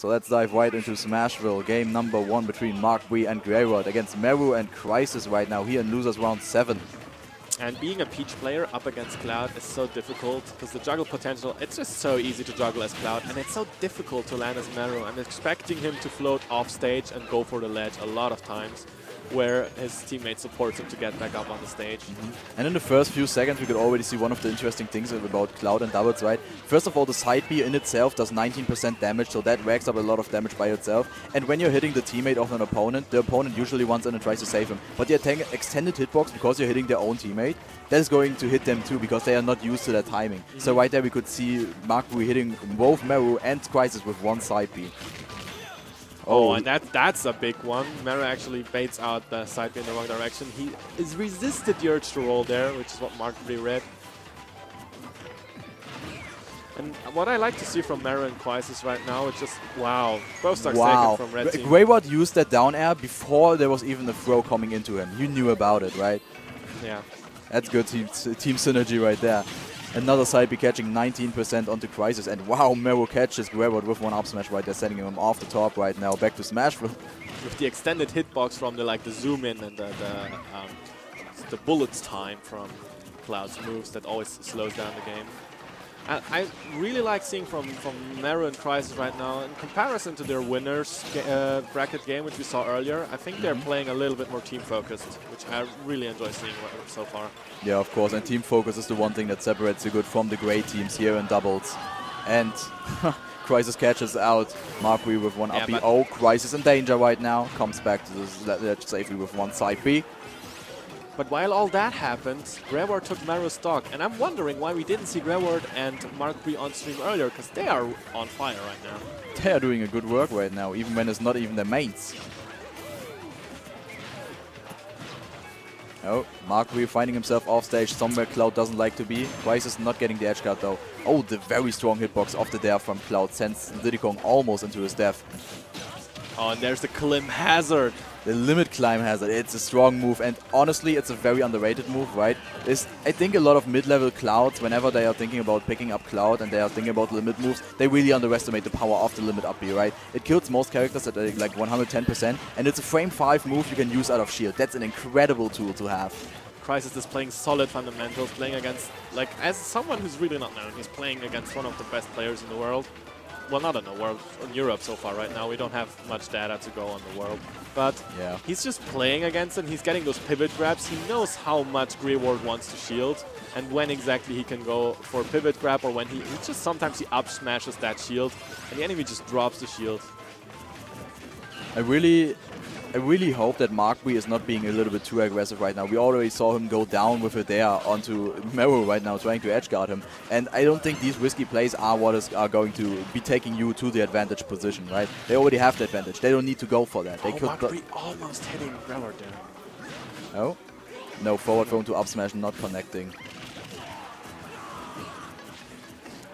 So let's dive right into Smashville. Game number 1 between Marcbri and Greward against Meru and Crysis right now here in losers round 7. And being a Peach player up against Cloud is so difficult because the juggle potential, it's just so easy to juggle as Cloud, and it's so difficult to land as Meru. I'm expecting him to float off stage and go for the ledge a lot of times, where his teammate supports him to get back up on the stage. And in the first few seconds, we could already see one of the interesting things about Cloud and doubles, right? First of all, the side B in itself does 19% damage, so that racks up a lot of damage by itself. And when you're hitting the teammate of an opponent, the opponent usually wants in and tries to save him. But the extended hitbox, because you're hitting their own teammate, that is going to hit them too, because they are not used to that timing. So right there, we could see Marcbri hitting both Meru and Crysis with one side B. Oh, and that's a big one. Meru actually baits out the side B in the wrong direction. He is resisted the urge to roll there, which is what Marcbri read. And what I like to see from Meru and Crysis right now is just, wow, both stocks taken from red team. Greward used that down air before there was even a throw coming into him. You knew about it, right? Yeah. That's good team synergy right there. Another side B catching 19% onto Crysis, and wow, Meru catches Greward with one up smash right there, sending him off the top right now, back to Smashville. With the extended hitbox from the zoom in and the bullets time from Cloud's moves that always slows down the game. And I really like seeing from Meru and Crysis right now, in comparison to their winners bracket game, which we saw earlier, I think they're playing a little bit more team focused, which I really enjoy seeing so far. Yeah, of course, and team focus is the one thing that separates the good from the great teams here in doubles. And Crysis catches out Marcbri with one up B. Oh, Crysis in danger right now, comes back to the ledge safely with one side B. But while all that happened, Greward took Meru's stock, and I'm wondering why we didn't see Greward and Marcbri on stream earlier, because they are on fire right now. They are doing a good work right now, even when it's not even their mains. Oh, Marcbri finding himself off stage somewhere Cloud doesn't like to be. Crysis not getting the edge guard though. Oh, the very strong hitbox off the dare from Cloud sends Diddy Kong almost into his death. Oh, and there's the Climb Hazard. The limit climb hazard, it's a strong move, and honestly it's a very underrated move, right? I think a lot of mid-level Clouds, whenever they are thinking about picking up Cloud and they are thinking about limit moves, they really underestimate the power of the limit up B, right? It kills most characters at like 110%, and it's a frame 5 move you can use out of shield. That's an incredible tool to have. Crysis is playing solid fundamentals, playing against, as someone who's really not known, he's playing against one of the best players in the world. Well, not in the world, in Europe so far right now. We don't have much data to go on the world. But yeah, he's just playing against it. He's getting those pivot grabs. He knows how much Greward wants to shield and when exactly he can go for a pivot grab, or when he just sometimes he up smashes that shield and the enemy just drops the shield. I really hope that Marcbri is not being a little bit too aggressive right now. We already saw him go down with a dare onto Meru right now, trying to edgeguard him. And I don't think these risky plays are what are going to be taking you to the advantage position, right? They already have the advantage. They don't need to go for that. They could Marcbri almost hitting Greward there. Oh? No, forward throw to up smash, not connecting.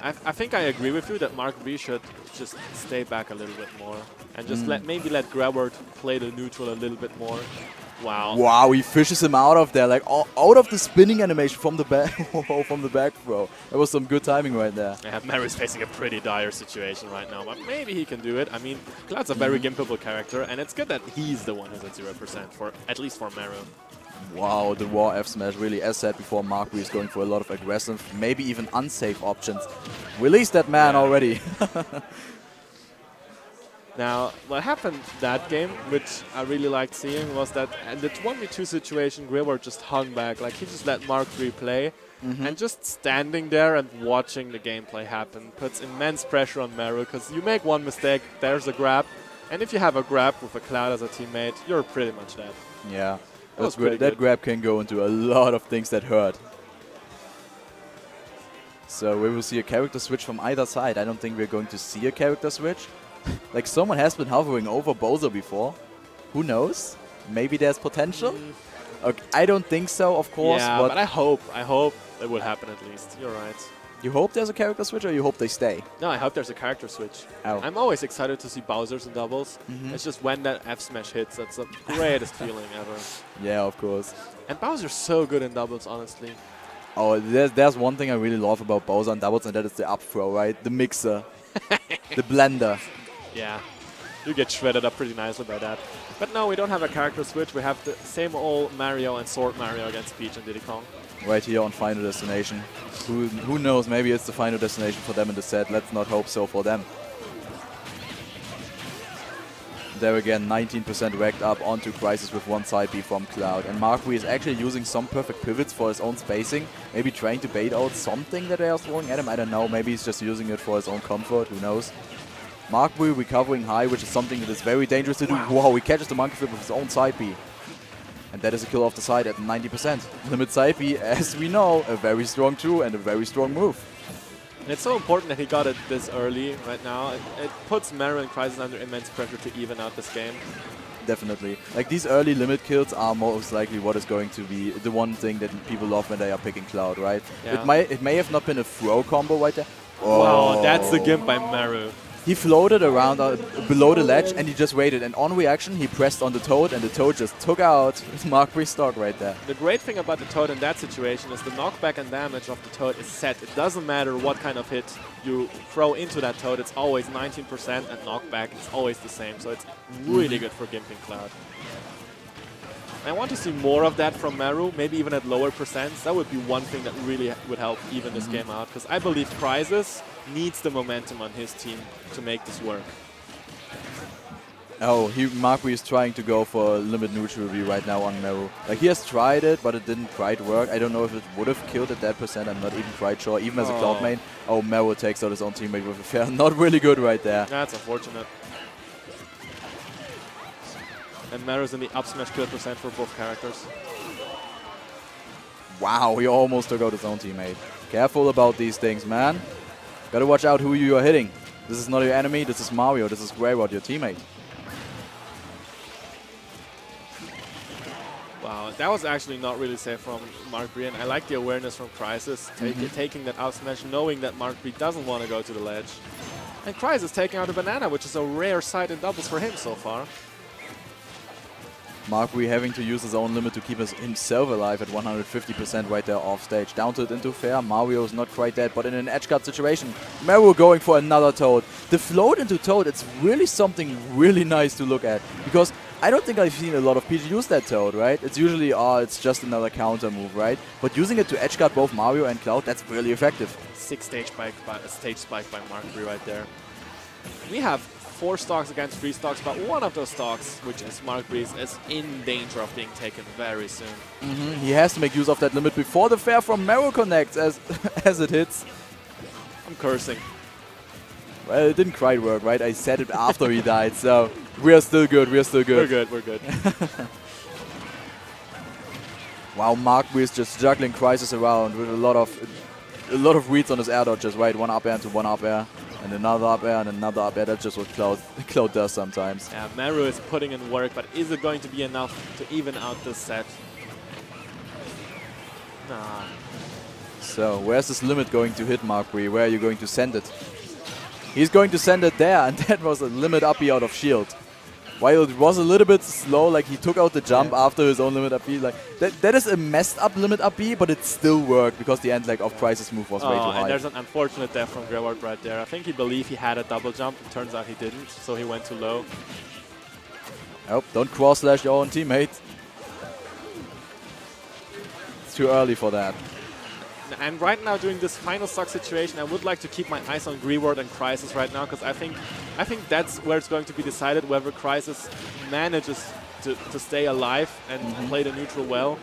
I think I agree with you that Marcbri should just stay back a little bit more and just maybe let Greward play the neutral a little bit more. Wow. Wow, he fishes him out of there, like out of the spinning animation from the back from the back throw. That was some good timing right there. Yeah, Meru is facing a pretty dire situation right now, but maybe he can do it. I mean, Cloud's a very gimpable character, and it's good that he's the one who's at 0%, at least for Meru. Wow, the raw F smash really, as said before, Marcbri is going for a lot of aggressive, maybe even unsafe options. Release that man already. Now, what happened that game, which I really liked seeing, was that in the 1v2 situation, Greward just hung back. Like, he just let Marcbri play, and just standing there and watching the gameplay happen puts immense pressure on Meru, because you make one mistake, there's a grab, and if you have a grab with a Cloud as a teammate, you're pretty much dead. Yeah. That grab can go into a lot of things that hurt. So we will see a character switch from either side. I don't think we're going to see a character switch. Like, someone has been hovering over Bowser before. Who knows? Maybe there's potential? Okay, I don't think so, of course. Yeah, but I hope it will happen at least. You're right. You hope there's a character switch, or you hope they stay? No, I hope there's a character switch. Oh. I'm always excited to see Bowser's in doubles. It's just when that F smash hits, that's the greatest feeling ever. Yeah, of course. And Bowser's so good in doubles, honestly. Oh, there's one thing I really love about Bowser in doubles, and that is the up throw, right? The mixer. The blender. Yeah, you get shredded up pretty nicely by that. But no, we don't have a character switch. We have the same old Mario and Sword Mario against Peach and Diddy Kong. Right here on Final Destination. Who knows, maybe it's the final destination for them in the set. Let's not hope so for them. There again, 19% racked up onto Crysis with one side B from Cloud. And Marcbri is actually using some perfect pivots for his own spacing. Maybe trying to bait out something that they are throwing at him. I don't know. Maybe he's just using it for his own comfort. Who knows? Marcbri recovering high, which is something that is very dangerous to do. Wow, he catches the monkey flip with his own side B. And that is a kill off the side at 90%. Limit side B, as we know, a very strong tool and a very strong move. And it's so important that he got it this early right now. It puts Meru and Crysis under immense pressure to even out this game. Definitely. Like, these early limit kills are most likely what is going to be the one thing that people love when they are picking Cloud, right? Yeah. It may have not been a throw combo right there. Oh. Wow, that's the gimp by Meru. He floated around below the ledge and he just waited. And on reaction, he pressed on the Toad and the Toad just took out Marcbri's stock right there. The great thing about the Toad in that situation is the knockback and damage of the Toad is set. It doesn't matter what kind of hit you throw into that Toad, it's always 19% and knockback is always the same. So it's really good for gimping Cloud. I want to see more of that from Meru, maybe even at lower percents. That would be one thing that really would help even this game out, because I believe Crysis needs the momentum on his team to make this work. Oh, Marcbri is trying to go for limit neutral B right now on Meru. Like, he has tried it, but it didn't quite work. I don't know if it would have killed at that percent. I'm not even quite sure. Even as a Cloud main. Oh, Meru takes out his own teammate with a fair. Not really good right there. That's unfortunate. And Meru's in the up smash kill percent for both characters. Wow, he almost took out his own teammate. Careful about these things, man. Gotta watch out who you are hitting. This is not your enemy, this is Mario, this is Greward, your teammate. Wow, that was actually not really safe from Marcbri, and I like the awareness from Crysis, taking that out smash, knowing that Marcbri doesn't want to go to the ledge. And Crysis taking out a banana, which is a rare sight in doubles for him so far. Marcbri having to use his own limit to keep himself alive at 150% right there off stage. Down tilt into fair. Mario is not quite dead, but in an edge guard situation. Meru going for another Toad. The float into Toad, it's really something really nice to look at. Because I don't think I've seen a lot of people use that Toad, right? It's usually, it's just another counter move, right? But using it to edge guard both Mario and Cloud, that's really effective. 6 stage spike by Marcbri right there. We have 4 stocks against 3 stocks, but one of those stocks, which is Marcbri's, is in danger of being taken very soon. He has to make use of that limit before the fair from Meru connects as it hits. I'm cursing. Well, it didn't quite work, right? I said it after he died, so we are still good, we are still good. We're good. Wow, Marcbri is just juggling Crysis around with a lot of reads on his air dodges, right? One up air into one up air. And another up air and another up air. That's just what Cloud does sometimes. Yeah, Meru is putting in work, but is it going to be enough to even out this set? Nah. So, where's this limit going to hit, Marcbri? Where are you going to send it? He's going to send it there, and that was a limit uppy out of shield. While it was a little bit slow, like he took out the jump after his own limit up B. Like that is a messed up limit up B, but it still worked because the end leg of Crysis move was way too high. And there's an unfortunate death from Greward right there. I think he believed he had a double jump. It turns out he didn't, so he went too low. Oh, don't cross slash your own teammate. It's too early for that. And right now, during this final stock situation, I would like to keep my eyes on Greward and Crysis right now, because I think that's where it's going to be decided whether Crysis manages to stay alive and play the neutral well.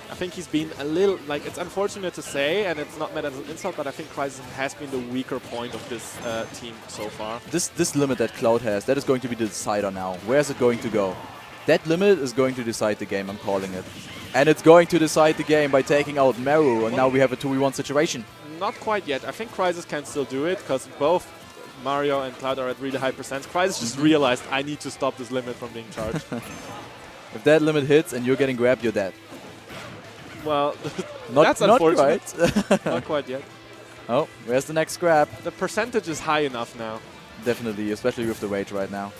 I think he's been a little, like, it's unfortunate to say, and it's not meant as an insult, but I think Crysis has been the weaker point of this team so far. This limit that Cloud has, that is going to be the decider now. Where is it going to go? That limit is going to decide the game, I'm calling it. And it's going to decide the game by taking out Meru, and now we have a 2v1 situation. Not quite yet. I think Crysis can still do it, because both Mario and Cloud are at really high percents. Crysis just realized, I need to stop this limit from being charged. If that limit hits and you're getting grabbed, you're dead. Well, that's unfortunate. Not quite. Not quite yet. Oh, where's the next grab? The percentage is high enough now. Definitely, especially with the rage right now.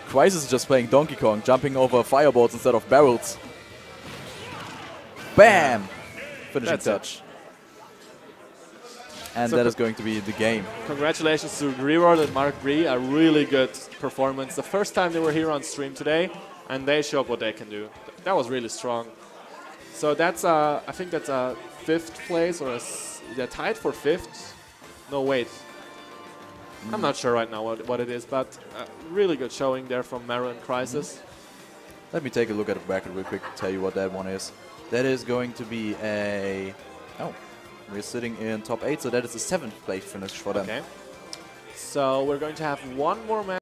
Crysis is just playing Donkey Kong, jumping over fireballs instead of barrels. Bam! Finishing touch. And So that is going to be the game. Congratulations to Greward and Marcbri, a really good performance. The first time they were here on stream today, and they showed what they can do. That was really strong. So that's I think that's a 5th place, or they're tied for 5th. No, wait. I'm not sure right now what it is, but really good showing there from Meru and Crysis. Let me take a look at the bracket real quick to tell you what that one is. That is going to be a... Oh, we're sitting in top 8, so that is a 7th place finish for them. Okay. So we're going to have one more match.